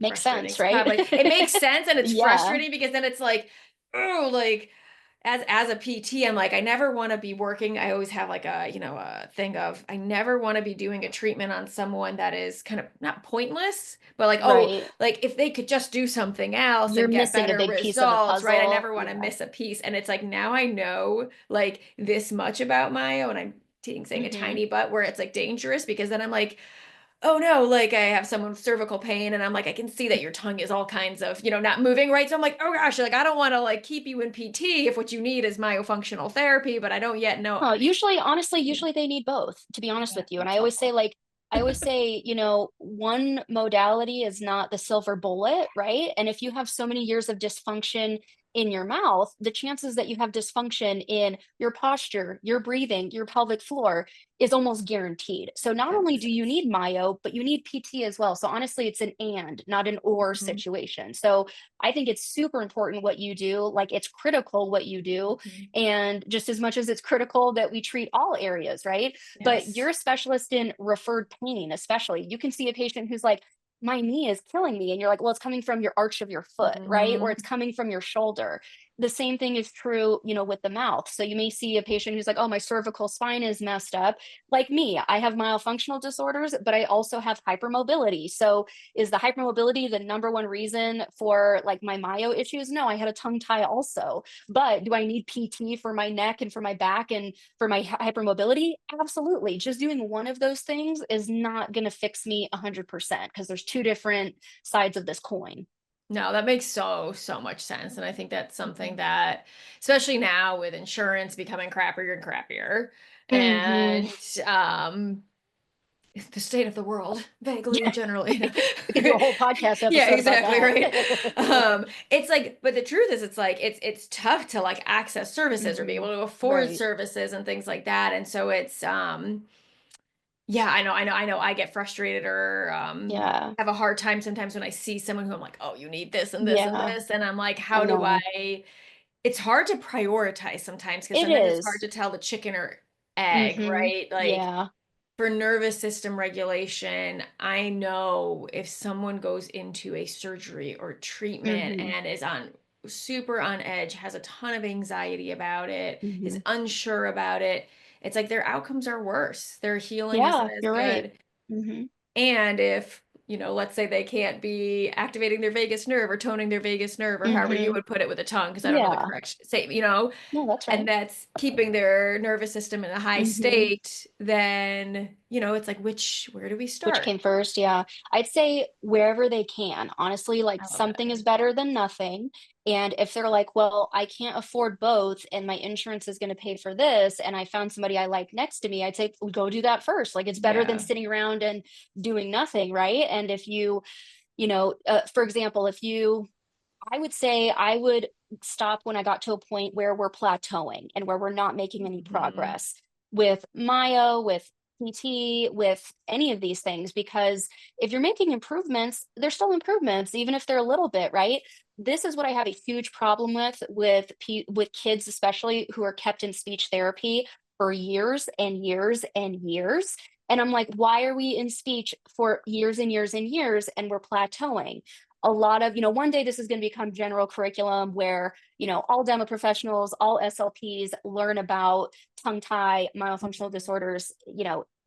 Makes frustrating. sense, It's right? probably, it makes sense, and it's Yeah. frustrating because then it's like, oh, like as a PT, I'm like, I never want to be working. I always have like a, a thing of I never want to be doing a treatment on someone that is kind of not pointless, but like, oh, Right. like if they could just do something else You're and get missing a better big piece of the results, right? I puzzle. never want to Yeah. miss a piece. And it's like now I know like this much about Myo, and I'm saying a Mhm. tiny but where it's like dangerous because then I'm like, oh no, like I have someone with cervical pain and I'm like, I can see that your tongue is all kinds of, not moving right. So I'm like, oh gosh, like I don't want to like keep you in PT if what you need is myofunctional therapy, but I don't yet know. Usually, honestly, Yeah, usually they need both, to be honest yeah, with you. And that's I always say, helpful. like, I always say, one modality is not the silver bullet, right? And if you have so many years of dysfunction in your mouth, the chances that you have dysfunction in your posture, your breathing, your pelvic floor is almost guaranteed. So not That only makes do you sense. need myo, but you need PT as well. So honestly, it's an and, not an or Mhm, situation. So I think it's super important what you do. Like it's critical what you do, mhm. and just as much as it's critical that we treat all areas, right? But Yes. you're a specialist in referred pain, especially. You can see a patient who's like, my knee is killing me. And you're like, well, it's coming from your arch of your foot, right? Or Hmm. it's coming from your shoulder. The same thing is true, with the mouth. So you may see a patient who's like, oh, my cervical spine is messed up. Like me, I have myofunctional disorders, but I also have hypermobility. So is the hypermobility the number one reason for like my myo issues? No, I had a tongue tie also. But do I need PT for my neck and for my back and for my hypermobility? Absolutely. Just doing one of those things is not going to fix me 100% because there's two different sides of this coin. No, that makes so much sense. And I think that's something Mhm. that, especially now with insurance becoming crappier and crappier, Mhm. and the state of the world, vaguely, Yeah, generally. we could do a whole podcast Yeah, episode about exactly, that. right. It's like, but the truth is, it's like it's tough to like access services or be able Mhm. to afford Right. services and things like that. And so it's yeah, I know. I get frustrated or Yeah. have a hard time sometimes when I see someone who I'm like, oh, you need this and this and Yeah. this, and I'm like, I how do know. I? It's hard to prioritize sometimes because It sometimes it's hard is. to tell the chicken or egg, Mhm. right? Like Yeah. for nervous system regulation, I know if someone goes into a surgery or treatment Mhm. and is on super on edge, has a ton of anxiety about it, is Mhm. unsure about it, it's like their outcomes are worse. Their healing isn't Yeah, as you're right. good. Mhm. And if, let's say they can't be activating their vagus nerve or toning their vagus nerve or however you Mhm. would put it with a tongue, because I don't know the Yeah. correct say, No, that's and right. that's keeping their nervous system in a high Mhm. state, then, it's like, where do we Which start? came first? Yeah. I'd say wherever they can. Honestly, like I love that. something Yeah. is better than nothing. And if they're like, well, I can't afford both and my insurance is going to pay for this, and I found somebody I like next to me, I'd say, "Well, go do that first." Like it's better than Yeah. sitting around and doing nothing, right? And if for example, I would say I would stop when I got to a point where we're plateauing and where we're not making any Mhm. progress with Myo, with PT, with any of these things. Because if you're making improvements, they're still improvements, even if they're a little bit, right? This is what I have a huge problem with kids, especially who are kept in speech therapy for years and years and years. And I'm like, why are we in speech for years and years and years and we're plateauing? A lot of, one day this is going to become general curriculum where, all demo professionals, all SLPs learn about tongue tie, myofunctional disorders,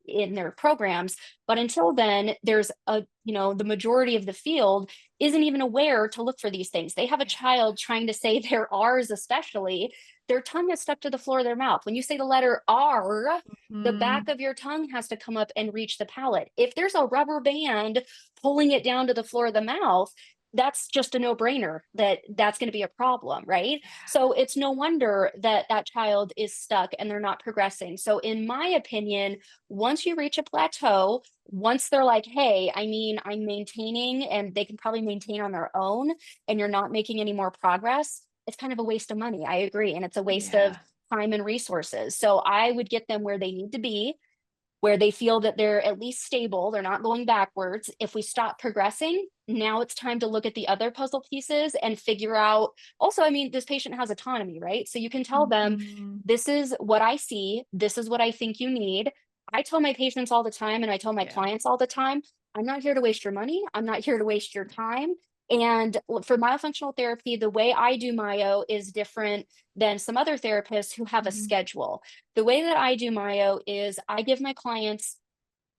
in their programs. But until then, the majority of the field isn't even aware to look for these things. They have a child trying to say their R's, especially, their tongue is stuck to the floor of their mouth. When you say the letter R, the back Mhm. of your tongue has to come up and reach the palate. If there's a rubber band pulling it down to the floor of the mouth, that's just a no-brainer that that's going to be a problem, right? So it's no wonder that that child is stuck and they're not progressing. So in my opinion, once you reach a plateau, once they're like, hey, I mean, I'm maintaining and they can probably maintain on their own and you're not making any more progress, it's kind of a waste of money. I agree. And it's a waste of Yeah. time and resources. So I would get them where they need to be, where they feel that they're at least stable, they're not going backwards. If we stop progressing, now it's time to look at the other puzzle pieces and figure out. Also, I mean, this patient has autonomy, right? So you can tell them, Mhm. this is what I see, this is what I think you need. I tell my patients all the time, and I tell my Yeah. clients all the time, I'm not here to waste your money. I'm not here to waste your time. And for myofunctional therapy, the way I do myo is different than some other therapists who have a Mhm. schedule. The way that I do myo is I give my clients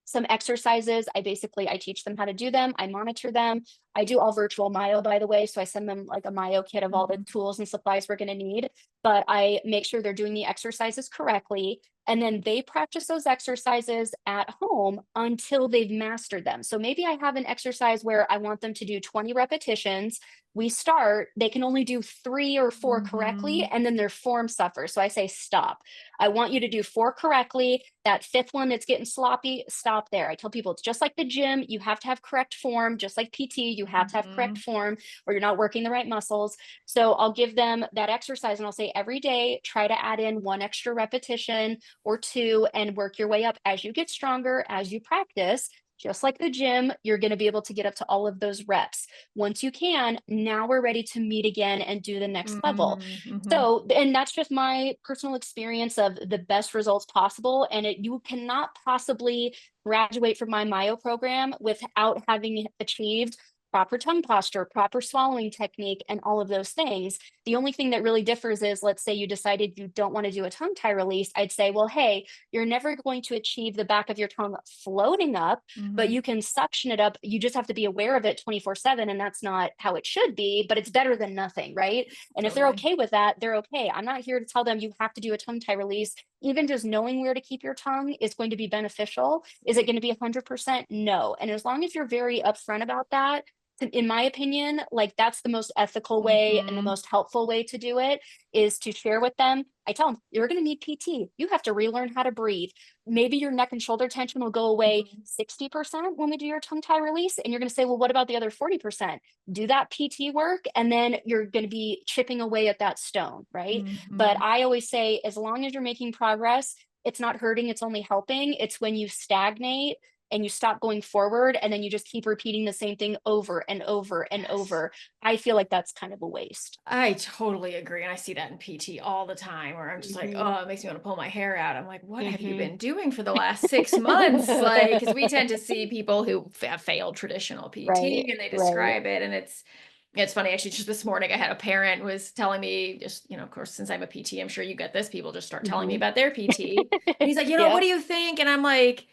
some exercises. I teach them how to do them. I monitor them. I do all virtual myo, by the way. So I send them like a myo kit of all the Mhm. tools and supplies we're going to need, but I make sure they're doing the exercises correctly. And then they practice those exercises at home until they've mastered them. So maybe I have an exercise where I want them to do 20 repetitions. We start, they can only do 3 or 4 correctly, Mhm. and then their form suffers. So I say, stop. I want you to do 4 correctly. That 5th one that's getting sloppy, stop there. I tell people it's just like the gym. You have to have correct form, just like PT, you have to have correct Mhm. form or you're not working the right muscles. So I'll give them that exercise and I'll say every day, try to add in 1 extra repetition or 2 and work your way up as you get stronger, as you practice. Just like the gym, you're going to be able to get up to all of those reps. Once you can, now we're ready to meet again and do the next level. Mhm. Mhm. So, and that's just my personal experience of the best results possible. And you cannot possibly graduate from my Myo program without having achieved proper tongue posture, proper swallowing technique, and all of those things. The only thing that really differs is, let's say you decided you don't want to do a tongue tie release. I'd say, well, hey, you're never going to achieve the back of your tongue floating up, but Mhm. you can suction it up. You just have to be aware of it 24/7. And that's not how it should be, but it's better than nothing, right? And if they're Totally. okay with that, they're okay. I'm not here to tell them you have to do a tongue tie release. Even just knowing where to keep your tongue is going to be beneficial. Is it going to be 100%? No. And as long as you're very upfront about that, in my opinion, like that's the most ethical way and the Mhm. most helpful way to do it, is to share with them. I tell them, you're going to need PT. You have to relearn how to breathe. Maybe your neck and shoulder tension will go away Mhm. 60% when we do your tongue tie release. And you're going to say, well, what about the other 40%? Do that PT work, and then you're going to be chipping away at that stone, right? But Mhm. I always say, as long as you're making progress, it's not hurting, it's only helping. It's when you stagnate and you stop going forward and then you just keep repeating the same thing over and over and Yes. over. I feel like that's kind of a waste. I totally agree, and I see that in PT all the time where I'm just like, Hmm. "Oh, it makes me wanna pull my hair out." I'm like, "What have you Hmm. been doing for the last 6 months?" Like, because we tend to see people who have failed traditional Right, PT, and they right. describe it, and it's funny, actually, just this morning, I had a parent was telling me just, of course, since I'm a PT, I'm sure you get this, people just start telling me Hmm. about their PT, and he's like, "What Yep. do you think?" And I'm like,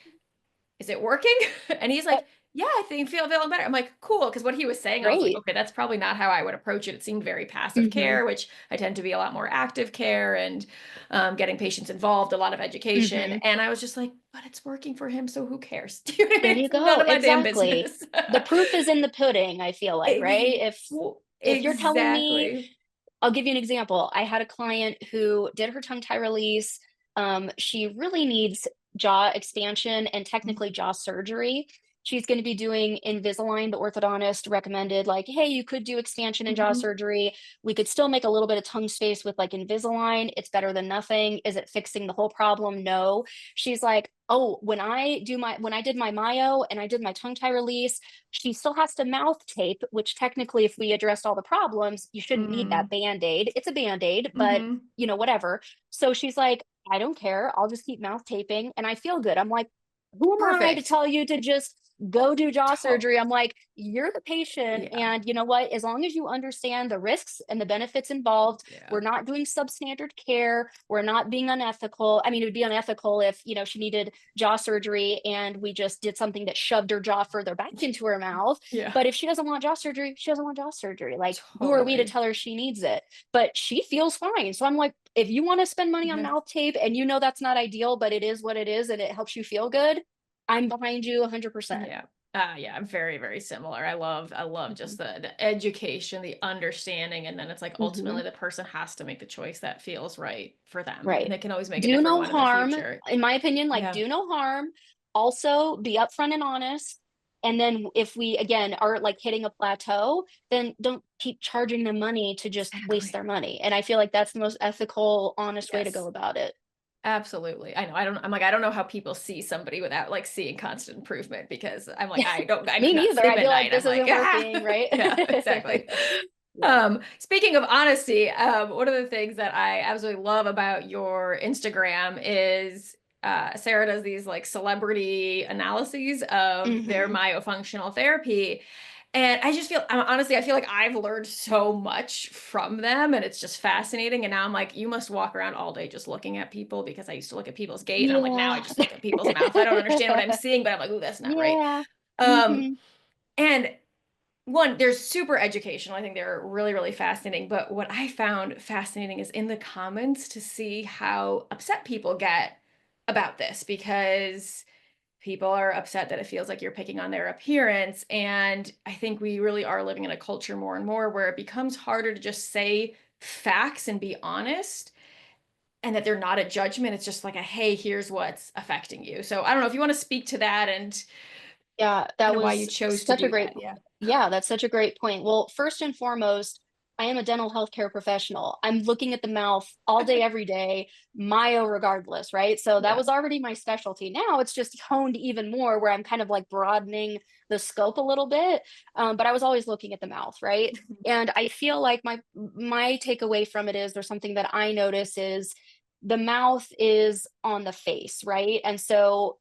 "Is it working?" And he's Yep. like, "Yeah, I think feeling better." I'm like, "Cool," because what he was saying, I was like, Great. "Okay, that's probably not how I would approach it." It seemed very passive Hmm. care, which I tend to be a lot more active care and, getting patients involved, a lot of education, Hmm. and I was just like, "But it's working for him, so who cares?" Do you know what I There mean? you It's none go. of my damn Exactly. business. The proof is in the pudding, I feel like, right? If you're telling me, Exactly. I'll give you an example. I had a client who did her tongue tie release. She really needs jaw expansion and technically Mhm, jaw surgery. She's going to be doing Invisalign. The orthodontist recommended, like, hey, you could do expansion and jaw mhm, surgery. We could still make a little bit of tongue space with like Invisalign. It's better than nothing. Is it fixing the whole problem? No. She's like, oh, when I did my myo and I did my tongue tie release, she still has to mouth tape, which technically, if we addressed all the problems, you shouldn't need that mm, band-aid. It's a band-aid, but mhm. whatever. So she's like, I don't care. I'll just keep mouth taping and I feel good. I'm like, who am I to Perfect. tell you to just go do jaw To surgery? I'm like, you're the patient. Yeah, And you know what? As long as you understand the risks and the benefits involved, yeah, we're not doing substandard care. We're not being unethical. I mean, it would be unethical if, she needed jaw surgery and we just did something that shoved her jaw further back into her mouth. yeah, But if she doesn't want jaw surgery, she doesn't want jaw surgery. Like, who are we to totally. tell her she needs it? But she feels fine. So I'm like, if you want to spend money on Yeah. mouth tape and you know that's not ideal, but it is what it is and it helps you feel good, I'm behind you 100%. Yeah. Yeah, very, very similar. I love Hmm. just the education, the understanding, and then it's like Hmm. ultimately the person has to make the choice that feels right for them. And Right. they can always make a Do different no one in the harm, future. in my opinion, like Yeah. do no harm. Also be upfront and honest. And then if we again are like hitting a plateau, then don't keep charging them money to just waste Exactly. their money. And I feel like that's the most ethical, honest way to go Yes. about it. Absolutely. I know. I'm like, I don't know how people see somebody without like seeing constant improvement because I'm like, I Me cannot neither. sleep I'd be at like, night. I'm this like, isn't ah, working, right? yeah, exactly. Yeah. Speaking of honesty, one of the things that I absolutely love about your Instagram is Sarah does these like celebrity analyses of their Hmm. myofunctional therapy. And I just feel, honestly, I feel like I've learned so much from them and it's just fascinating. And now I'm like, you must walk around all day just looking at people because I used to look at people's gait and I'm like, now I Yeah. just look at people's mouth. I don't understand what I'm seeing, but I'm like, ooh, that's not right. Yeah. Um, Hmm. and one, they're super educational. I think they're really, really fascinating. But what I found fascinating is in the comments to see how upset people get about this because people are upset that it feels like you're picking on their appearance. And I think we really are living in a culture more and more where it becomes harder to just say facts and be honest and that they're not a judgment. It's just like a, hey, here's what's affecting you. So I don't know if you want to speak to that and Yeah, that kind of why you was chose to such a do great, that. Yeah. yeah, that's such a great point. Well, first and foremost, I am a dental healthcare professional. I'm looking at the mouth all day, every day, myo regardless, right? So that Yeah. was already my specialty. Now it's just honed even more where I'm kind of like broadening the scope a little bit. But I was always looking at the mouth, right? Mhm. And I feel like my takeaway from it is there's something that I notice is the mouth is on the face, right? And so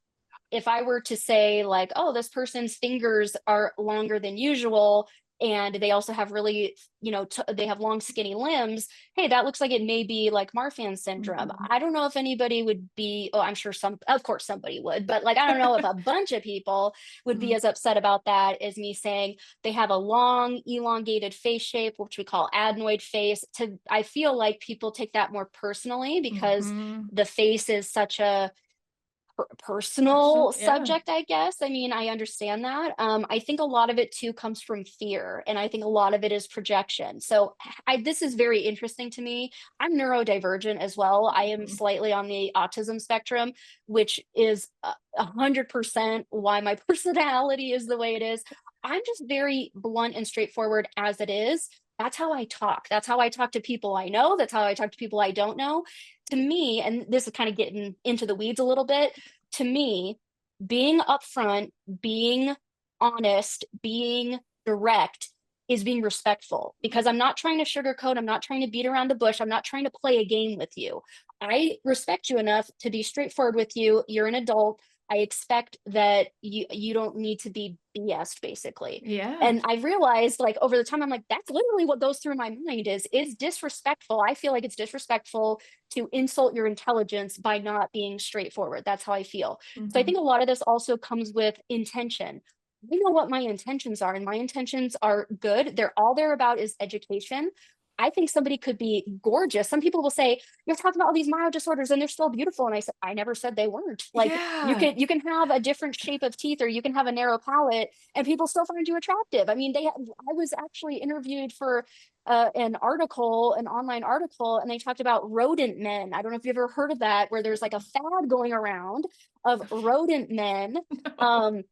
if I were to say like, oh, this person's fingers are longer than usual, and they also have really, they have long, skinny limbs. Hey, that looks like it may be like Marfan syndrome. Mhm. I don't know if anybody would be, oh, I'm sure of course somebody would, but like, I don't know if a bunch of people would be Mhm. as upset about that as me saying they have a long, elongated face shape, which we call adenoid face. I feel like people take that more personally because Mhm. the face is such a personal Personal, yeah. subject, I guess. I mean, I understand that. I think a lot of it too comes from fear, and I think a lot of it is projection. So, this is very interesting to me. I'm neurodivergent as well. I am Mhm. slightly on the autism spectrum, which is 100% why my personality is the way it is. I'm just very blunt and straightforward as it is. That's how I talk. That's how I talk to people I know. That's how I talk to people I don't know. To me, and this is kind of getting into the weeds a little bit, to me, being upfront, being honest, being direct is being respectful because I'm not trying to sugarcoat. I'm not trying to beat around the bush. I'm not trying to play a game with you. I respect you enough to be straightforward with you. You're an adult. I expect that you don't need to be BS'd basically. Yeah. And I realized like over the time, I'm like, that's literally what goes through my mind is disrespectful. I feel like it's disrespectful to insult your intelligence by not being straightforward. That's how I feel. So I Mhm. think a lot of this also comes with intention. I know what my intentions are, and my intentions are good. They're all they're about is education. I think somebody could be gorgeous. Some people will say, you're talking about all these mild disorders and they're still beautiful. And I said, I never said they weren't. Like Yeah. you can have a different shape of teeth or you can have a narrow palate and people still find you attractive. I mean, I was actually interviewed for an article, an online article, and they talked about rodent men. I don't know if you've ever heard of that, where there's like a fad going around of rodent men. No. Um,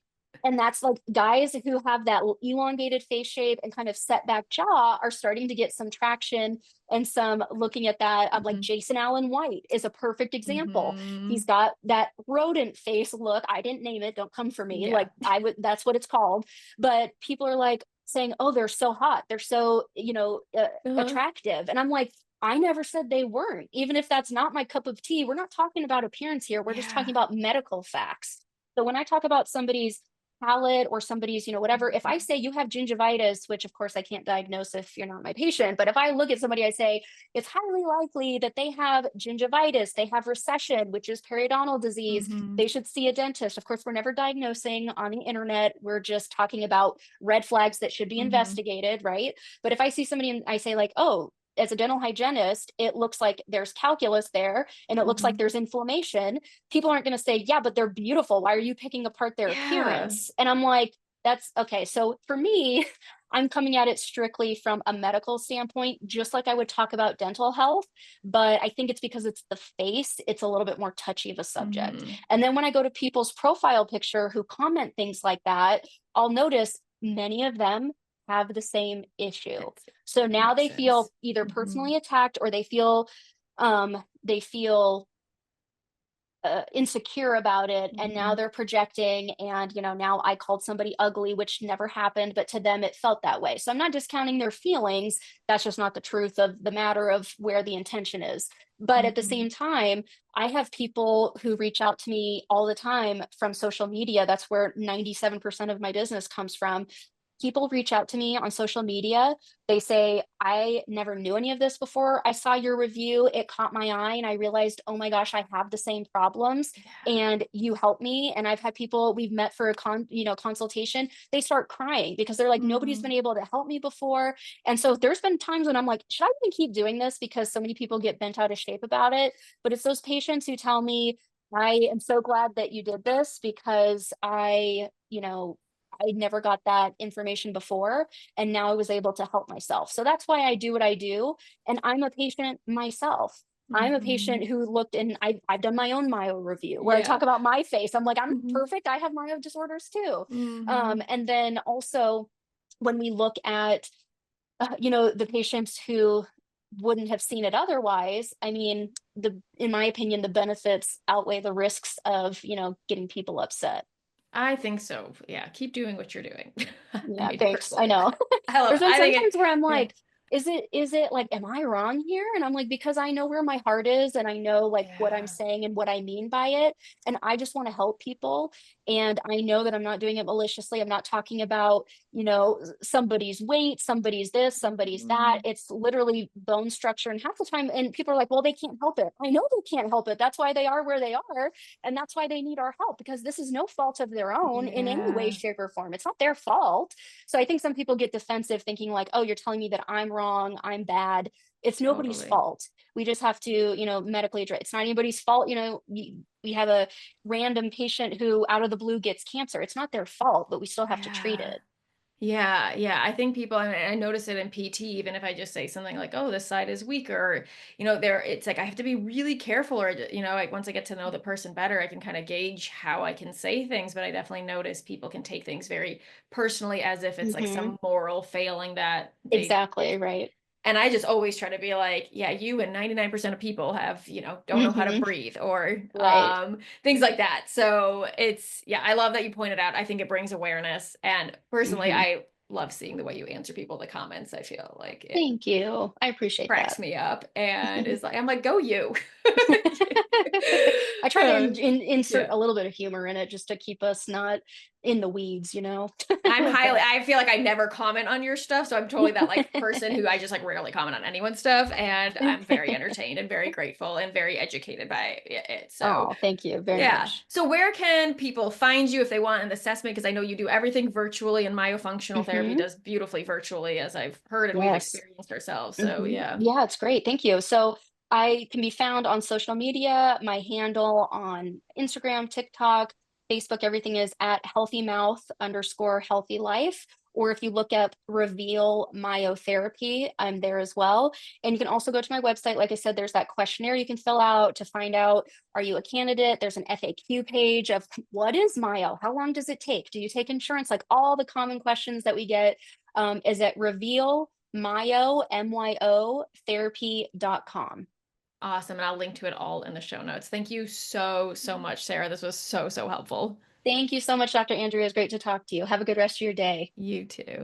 and that's like guys who have that elongated face shape and kind of set back jaw are starting to get some traction and some looking at that. Like Mhm. Jason Allen White is a perfect example. He's Mhm. got that rodent face look. I didn't name it. Don't come for me. Yeah. Like that's what it's called. But people are like saying, oh, they're so hot. They're so, Uh-huh. attractive. And I'm like, I never said they weren't. Even if that's not my cup of tea, we're not talking about appearance here. We're just talking Yeah. about medical facts. So when I talk about somebody's palate or somebody's, whatever, if I Mhm. say you have gingivitis, which of course I can't diagnose if you're not my patient, but if I look at somebody, I say it's highly likely that they have gingivitis, they have recession, which is periodontal disease, Mhm. they should see a dentist. Of course, we're never diagnosing on the internet. We're just talking about red flags that should be Mhm. investigated, right? But if I see somebody and I say like, oh, as a dental hygienist, it looks like there's calculus there and it looks like Mhm. there's inflammation. People aren't going to say, yeah, but they're beautiful. Why are you picking apart their Yeah. appearance? And I'm like, That's okay. So for me, I'm coming at it strictly from a medical standpoint, just like I would talk about dental health. But I think it's because it's the face, it's a little bit more touchy of a subject. Mhm. And then when I go to people's profile picture who comment things like that, I'll notice many of them have the same issue. So That now makes they feel sense. either Mhm. personally attacked or they feel insecure about it, and now Mhm. they're projecting, and now I called somebody ugly, which never happened, but to them it felt that way. So I'm not discounting their feelings. That's just not the truth of the matter of where the intention is. But at the Mhm. same time, I have people who reach out to me all the time from social media. That's where 97% of my business comes from. People reach out to me on social media. They say, I never knew any of this before. I saw your review. It caught my eye, and I realized, oh my gosh, I have the same problems. Yeah. And you help me. And I've had people we've met for a consultation. They start crying because they're like, nobody's been Mhm. able to help me before. And so there's been times when I'm like, should I even keep doing this? Because so many people get bent out of shape about it. But it's those patients who tell me, I am so glad that you did this because I never got that information before, and now I was able to help myself. So that's why I do what I do, and I'm a patient myself. I'm a patient Mhm. who looked and I've done my own myo review where I talk Yeah. about my face. I'm like, I'm not Mhm. perfect. I have myo disorders too. Mhm. And then also when we look at the patients who wouldn't have seen it otherwise, I mean, the in my opinion, the benefits outweigh the risks of getting people upset. I think so. Yeah, keep doing what you're doing. I Yeah, mean, thanks. I personally, know. I love There's it. been I some think times where I'm yeah, like, is it like, am I wrong here? And I'm like, because I know where my heart is and I know like what I'm yeah, saying and what I mean by it. And I just want to help people. And I know that I'm not doing it maliciously. I'm not talking about, somebody's weight, somebody's this, somebody's that. mhm, It's literally bone structure. And half the time, and people are like, well, they can't help it. I know they can't help it. That's why they are where they are. And that's why they need our help because this is no fault of their own in any way, yeah, shape, or form. It's not their fault. So I think some people get defensive thinking like, oh, you're telling me that I'm wrong, I'm bad. It's nobody's totally. fault. We just have to, medically address. It's not anybody's fault. We have a random patient who out of the blue gets cancer. It's not their fault, but we still have to treat Yeah. it. Yeah, yeah. I think people, and I notice it in PT, even if I just say something like, "Oh, this side is weaker," or, there, it's like I have to be really careful, or, like once I get to know the person better, I can kind of gauge how I can say things. But I definitely notice people can take things very personally as if it's like Hmm. some moral failing that they did. Exactly. Right. And I just always try to be like, yeah, you and 99% of people have, don't know how to Hmm. breathe or Right. things like that. So yeah, I love that you pointed out. I think it brings awareness. And personally, Hmm. I love seeing the way you answer people in the comments. I feel like it Thank you. I appreciate cracks that. me up and is like, I'm like, go you. I try to Uh, insert yeah. a little bit of humor in it just to keep us not in the weeds. But I feel like I never comment on your stuff. So I'm totally that like person who I just like rarely comment on anyone's stuff. And I'm very entertained and very grateful and very educated by it. So Oh, thank you very yeah. much. So where can people find you if they want an assessment? Because I know you do everything virtually and myofunctional therapy Hmm. does beautifully virtually, as I've heard and we've Yes. experienced ourselves. So Hmm. yeah. Yeah, it's great. Thank you. So I can be found on social media. My handle on Instagram, TikTok, Facebook, everything is at healthymouth_healthy life. Or if you look up Reveal Myotherapy, I'm there as well. And you can also go to my website. Like I said, there's that questionnaire you can fill out to find out, are you a candidate? There's an FAQ page of what is myo? How long does it take? Do you take insurance? Like all the common questions that we get is at Reveal Myo therapy.com. Awesome. And I'll link to it all in the show notes. Thank you so, so much, Sarah. This was so, so helpful. Thank you so much, Dr. Andrew. It was great to talk to you. Have a good rest of your day. You too.